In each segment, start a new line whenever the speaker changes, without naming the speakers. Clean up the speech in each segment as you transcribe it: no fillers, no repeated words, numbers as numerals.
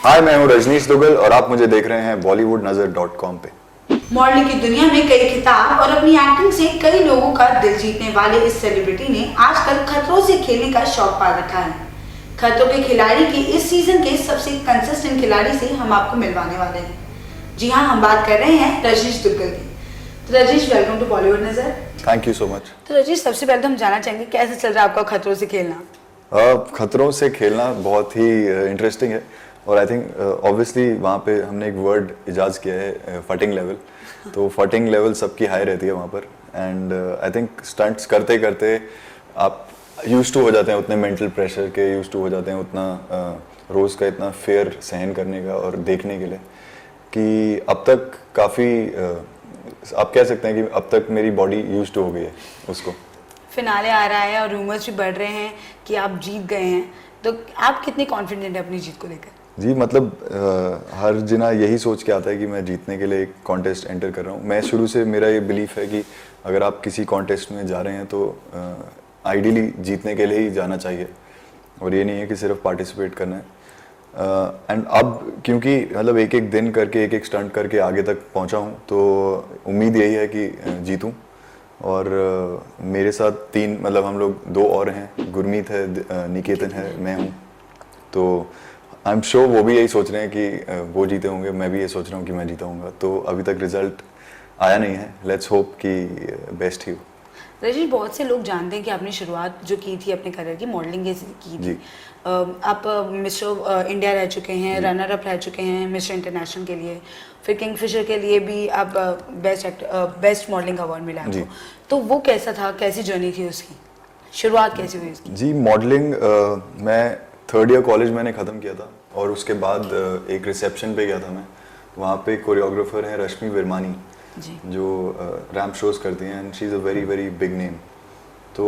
हाय, मैं हूँ रजनीश दुग्गल और आप मुझे देख रहे हैं bollywoodnazar.com पे।
मॉडलिंग की दुनिया में कई खिताब और अपनी एक्टिंग से कई लोगों का दिल जीतने वाले इस सेलिब्रिटी ने आजकल खतरों से खेलने का शौक पा रखा है। खतरों के खिलाड़ी के इस सीजन के सबसे कंसिस्टेंट खिलाड़ी से हम आपको मिलवाने वाले हैं। जी हाँ, हम बात कर रहे हैं रजनीश दुग्गल की। तो रजनीश, वेलकम टू बॉलीवुड नजर।
Thank you so much.
तो रजनीश, सबसे पहले तो हम जानना चाहेंगे कैसे चल रहा है आपका खतरों से खेलना।
खतरों से खेलना बहुत ही इंटरेस्टिंग है और आई थिंक ऑब्वियसली वहाँ पे हमने एक वर्ड इजाज किया है, फटिंग लेवल। तो फटिंग लेवल सबकी हाई रहती है वहाँ पर एंड आई थिंक स्टंट्स करते करते आप यूज्ड टू हो जाते हैं उतने मेंटल प्रेशर के, यूज्ड टू हो जाते हैं उतना रोज़ का इतना फेयर सहन करने का और देखने के लिए कि अब तक काफ़ी आप कह सकते हैं कि अब तक मेरी बॉडी यूज्ड टू हो गई है उसको।
फिनाले आ रहा है और रूमर्स भी बढ़ रहे हैं कि आप जीत गए हैं, तो आप कितने कॉन्फिडेंट हैं अपनी जीत को लेकर?
जी मतलब हर जना यही सोच के आता है कि मैं जीतने के लिए एक कॉन्टेस्ट एंटर कर रहा हूँ। मैं शुरू से मेरा ये बिलीफ है कि अगर आप किसी कॉन्टेस्ट में जा रहे हैं तो आइडियली जीतने के लिए ही जाना चाहिए और ये नहीं है कि सिर्फ पार्टिसिपेट करना है। एंड अब क्योंकि मतलब एक एक दिन करके एक एक स्टंट करके आगे तक पहुँचा हूँ तो उम्मीद यही है कि जीतूँ। और मेरे साथ तीन मतलब हम लोग दो और हैं, गुरमीत है, निकेतन है, मैं हूँ। तो आई एम श्योर वो भी यही सोच रहे हैं कि वो जीते होंगे, मैं भी ये सोच रहा हूँ कि मैं जीता हूँगा। तो अभी तक रिजल्ट आया नहीं है, लेट्स होप कि बेस्ट ही हो।
रजनीश, बहुत से लोग जानते हैं कि आपने शुरुआत जो की थी अपने करियर की मॉडलिंग से की थी। आप मिस्टर इंडिया रह चुके हैं, रनर अप रह चुके हैं मिस्टर इंटरनेशनल के लिए, फिर किंगफिशर के लिए भी आप बेस्ट मॉडलिंग अवार्ड मिला आपको। तो वो कैसा था, कैसी जर्नी थी उसकी, शुरुआत कैसी हुई उसकी?
जी मॉडलिंग मैं थर्ड ईयर कॉलेज मैंने ख़त्म किया था और उसके बाद एक रिसेप्शन पे गया था मैं। वहाँ पे कोरियोग्राफर हैं रश्मि विरमानी जो रैम्प शोज करती हैं and she is a very very big name. तो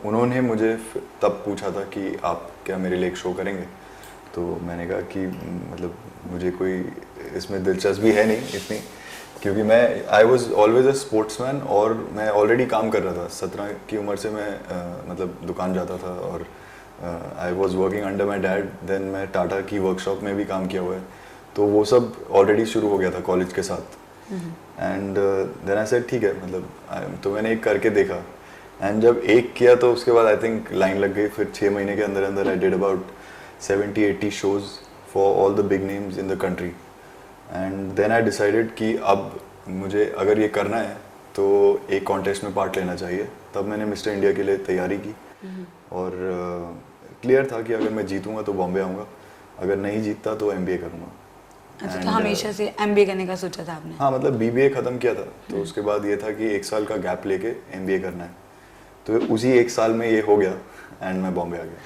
उन्होंने मुझे तब पूछा था कि आप क्या मेरे लिए एक शो करेंगे। तो मैंने कहा कि मतलब मुझे कोई इसमें दिलचस्पी है नहीं इतनी, क्योंकि मैं I was always a sportsman और मैं ऑलरेडी काम कर रहा था। 17 की उम्र से मैं मतलब दुकान जाता था और I was working under my dad. Then मैं टाटा की वर्कशॉप में भी काम किया हुआ है, तो वो सब ऑलरेडी शुरू हो गया था कॉलेज के साथ। एंड देन आई सेड ठीक है, मतलब तो मैंने एक करके देखा एंड जब एक किया तो उसके बाद आई थिंक लाइन लग गई। फिर 6 महीने के अंदर अंदर I did about 70-80 shows for all the big names in the country. And then I decided कि अब मुझे अगर ये करना है तो एक कॉन्टेस्ट में पार्ट लेना चाहिए। तब मैंने मिस्टर इंडिया के लिए तैयारी की और क्लियर था कि अगर मैं जीतूंगा तो बॉम्बे आऊँगा, अगर नहीं जीतता तो MBA करूँगा।
अच्छा, तो हमेशा से MBA करने का सोचा था आपने?
हाँ, मतलब BBA ख़त्म किया था तो उसके बाद ये था कि 1 साल का गैप लेके MBA करना है, तो उसी 1 साल में ये हो गया एंड मैं बॉम्बे आ गया।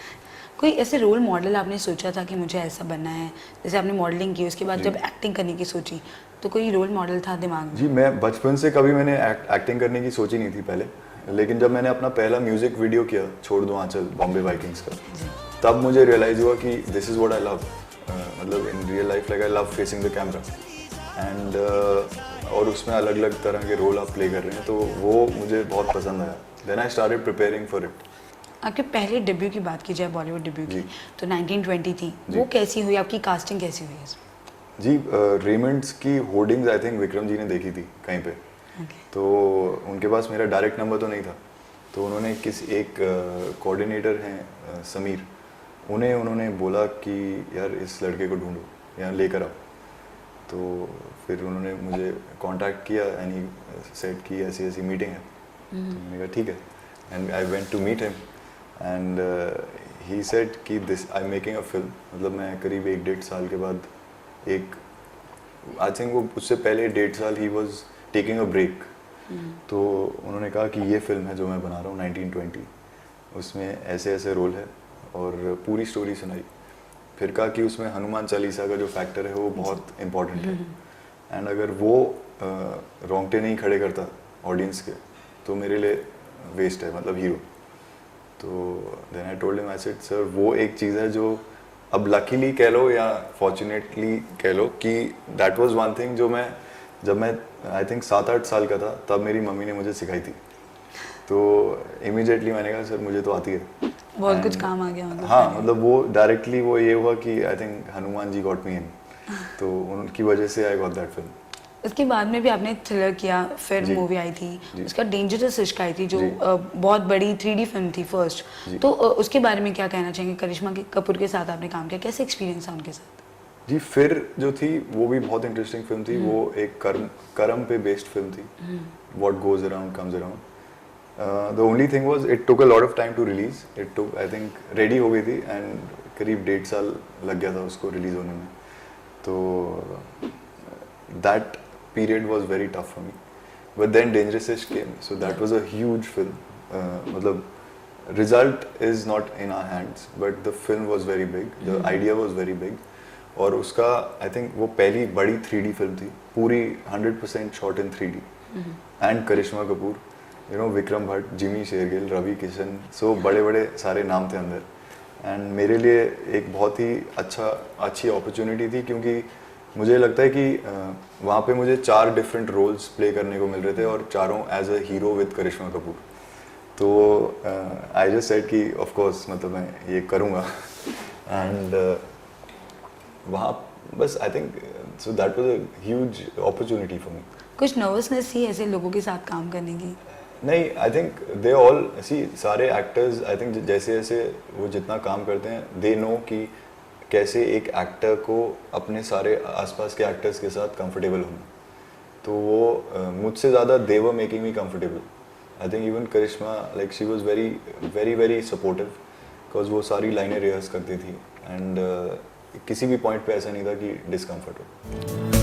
कोई ऐसे रोल मॉडल आपने सोचा था कि मुझे ऐसा बनना है? जैसे आपने मॉडलिंग की, उसके बाद जब एक्टिंग करने की सोची, तो कोई रोल मॉडल था दिमाग में?
जी मैं बचपन से कभी मैंने एक्टिंग करने की सोची नहीं थी पहले, लेकिन जब मैंने अपना पहला म्यूजिक वीडियो किया छोड़ दो आंचल बॉम्बे वाइकिंग्स का, तब मुझे रियलाइज़ हुआ कि this is what I love. मतलब in real life like I love facing the camera and और उसमें अलग अलग तरह के रोल आप प्ले कर रहे हैं, तो वो मुझे बहुत पसंद आया। Then I started preparing for it.
आपके पहले डेब्यू की बात की जाए, बॉलीवुड डेब्यू की, तो 1920 थी, वो कैसी हुई, आपकी कास्टिंग कैसी हुई इसमें?
जी रेमंड्स की hoardings I think Vikram ji ने देखी थी कहीं पे। तो उनके पास मेरा डायरेक्ट नंबर तो नहीं था, तो उन्होंने एक कोऑर्डिनेटर हैं समीर, उन्होंने बोला कि यार इस लड़के को ढूंढो, यहाँ लेकर आओ। तो फिर उन्होंने मुझे कांटेक्ट किया एंड ही सेड कि ऐसी ऐसी मीटिंग है। तो मैंने कहा ठीक है and I went to meet him and he said कि this I am making a film. मतलब मैं करीब 1-1.5 साल के बाद एक आई थिंक वो उससे पहले 1.5 साल he was taking a break. तो उन्होंने कहा कि ये फिल्म है जो मैं बना रहा हूँ 1920, उसमें ऐसे ऐसे रोल है और पूरी स्टोरी सुनाई। फिर कहा कि उसमें हनुमान चालीसा का जो फैक्टर है वो बहुत इम्पोर्टेंट है एंड अगर वो रोंगटे नहीं खड़े करता ऑडियंस के तो मेरे लिए वेस्ट है, मतलब हीरो। तो then I told him, I said sir वो एक चीज़ है जो अब लकीली कह लो या फॉर्चुनेटली कह लो कि दैट वाज वन थिंग जो जब मैं आई थिंक 7-8 साल का था तब मेरी मम्मी ने मुझे सिखाई थी। तो इमीडिएटली मैंने कहा सर मुझे तो आती है।
बहुत कुछ काम आ गया मतलब।
हाँ मतलब वो डायरेक्टली वो ये हुआ कि I think Hanuman ji got me in, तो उनकी वजह से आई गॉट दैट फिल्म।
उसके बाद में भी आपने थ्रिलर किया, फिर
जी।
मूवी आई थी,
जी।
उसका डेंजरस इश्क आई थी जो
जी।
बहुत बड़ी 3D फिल्म थी फर्स्ट।
जी।
तो उसके बारे में क्या कहना चाहेंगे? करिश्मा कपूर के साथ आपने काम किया, कैसे एक्सपीरियंस था उनके साथ?
जी फिर जो थी वो भी बहुत इंटरेस्टिंग फिल्म थी। वो एक कर्म पे बेस्ड फिल्म थी, what goes around comes around. The only thing was it took a lot of time to release. It took I think ready हो गई थी एंड करीब 1.5 साल लग गया था उसको रिलीज होने में। तो that period was very tough for me, but then Dangerous Ish came, so that was a huge film. मतलब result is not in our hands, but the film was very big, the idea was very big, और उसका I think वो पहली बड़ी 3D film थी, पूरी 100% shot in 3D, and Karisma Kapoor, you know, Vikram Bhatt, Jimmy Shergill, Ravi Kishan, so बड़े बड़े सारे नाम थे अंदर, and मेरे लिए एक बहुत ही अच्छी अपॉर्चुनिटी थी, क्योंकि मुझे लगता है कि वहाँ पे मुझे 4 डिफरेंट रोल्स प्ले करने को मिल रहे थे और चारों एज अ हीरो विद करिश्मा कपूर। तो आई जस्ट सेड कि ऑफ कोर्स मतलब मैं ये करूँगा एंड वहाँ बस I think so that was a huge opportunity for me.
कुछ नर्वसनेस थी ऐसे लोगों के साथ काम करने की?
नहीं, आई थिंक दे ऑल सी सारे एक्टर्स आई थिंक जैसे जैसे वो जितना काम करते हैं दे नो कि कैसे एक एक्टर को अपने सारे आसपास के एक्टर्स के साथ कंफर्टेबल होना। तो वो मुझसे ज़्यादा they were making me comfortable. I think even Karishma like she was very very very supportive, because वो सारी लाइनें रिहर्स करती थी एंड किसी भी पॉइंट पे ऐसा नहीं था कि डिस्कम्फर्ट हो।